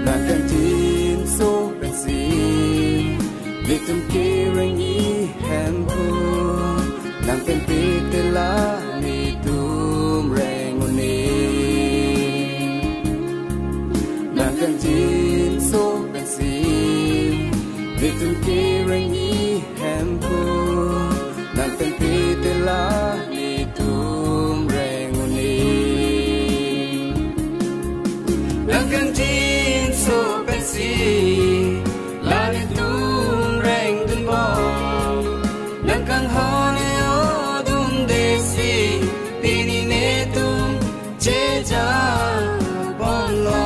nàng càng tin số bên gì vì tâm kia rèn ý hẹn hò nàng càng tin tên lá ni tum rèn ngôn ni nàng càng tin số bên gì vì tâm kia rèn ý hẹn hò nàng càng tin tên lá ni tum rèn ngôn ni nàng càng tin số bên gì là ni tum rèn từng bỏ nàng càng ho ni o tum de si tini ne tum che ja bon lo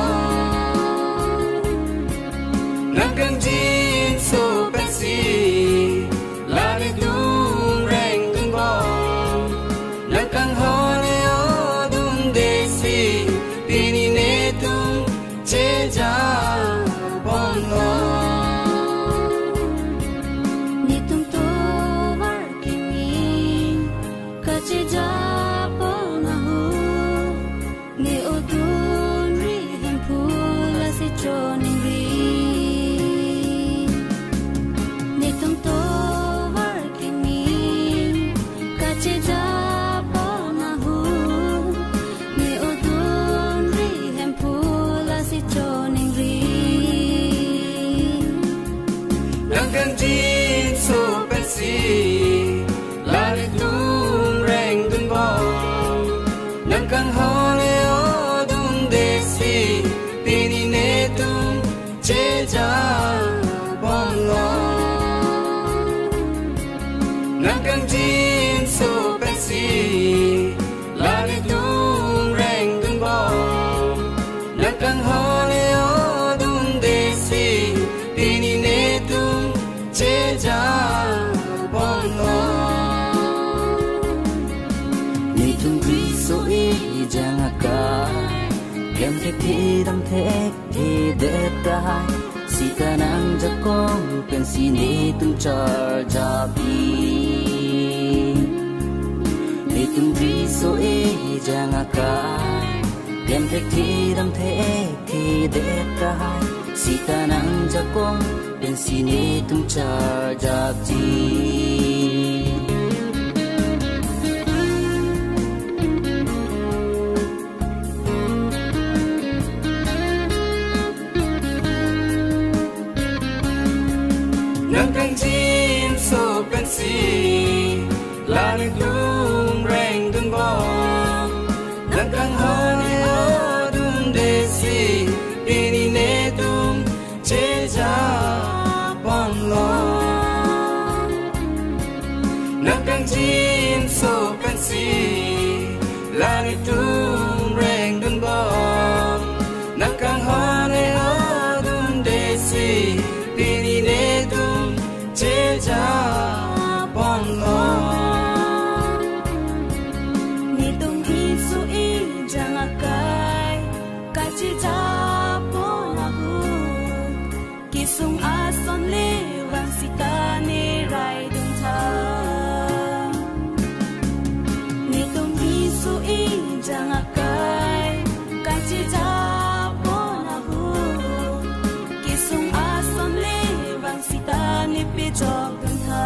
nàng càng tin số bên gì là ni tum rèn từng bỏ nàng càng ho ni o tum de si tini ne tum che ja bon lo ni tum to var kimi ka che ja bon na hu ni o dun ri hem pula si choning ri ni tum to var kimi ka che ja bon na hu ni o dun ri hem pula si choning ri nàng càng tin số bên gì là ni tum rèn từng bỏ nàng càng ho ni o tum de si tini ne tum che ja bon lo nàng càng tin số bên gì là ni tum rèn từng bỏ nàng càng ho ni o tum de si tini ne tum che ja bon lo ni tum ri so e jang ka kem the thi dam the thi de ta si ta nang ja kong pen si ni tum char ja bi ni tum ri so e jang ka kem the thi dam the thi de ta si ta nang ja kong pen si ni tum char ja ji nàng càng tin số bên gì là ni tum rèn từng bỏ nàng càng ho ni o tum de si tini ne tum che ja bon lo nàng càng tin số bên gì là ni tum rèn từng bỏ nàng càng ho ni o tum de si tini ne tum che ja bon lo ni tum ri su i jang kai ka chi ja po na hu ki sung a son le wang si ta ne rai dung tha ni tum ri su i jang kai ka chi ja po na hu ki sung a son le wang si ta ne pe jok dung tha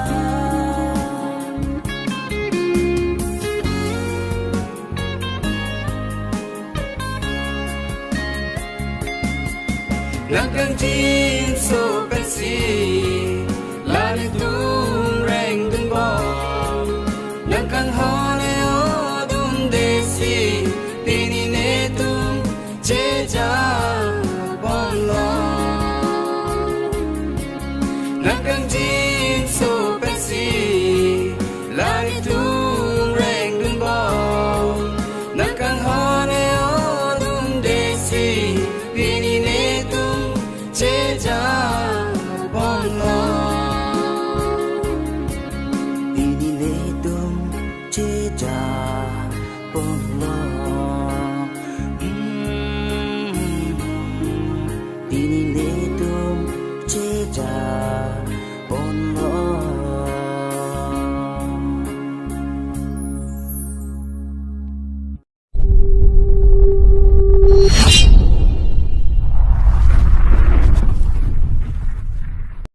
nàng càng tin số bên gì là ni tum rèn từng bỏ nàng càng ho ni o tum de si tini ne tum che ja bon lo nàng càng tin số bên gì là ni tum rèn từng bỏ nàng càng ho ni o tum de si tini ne tum che ja bon lo tini ne tum che ja bon lo tini ne tum che ja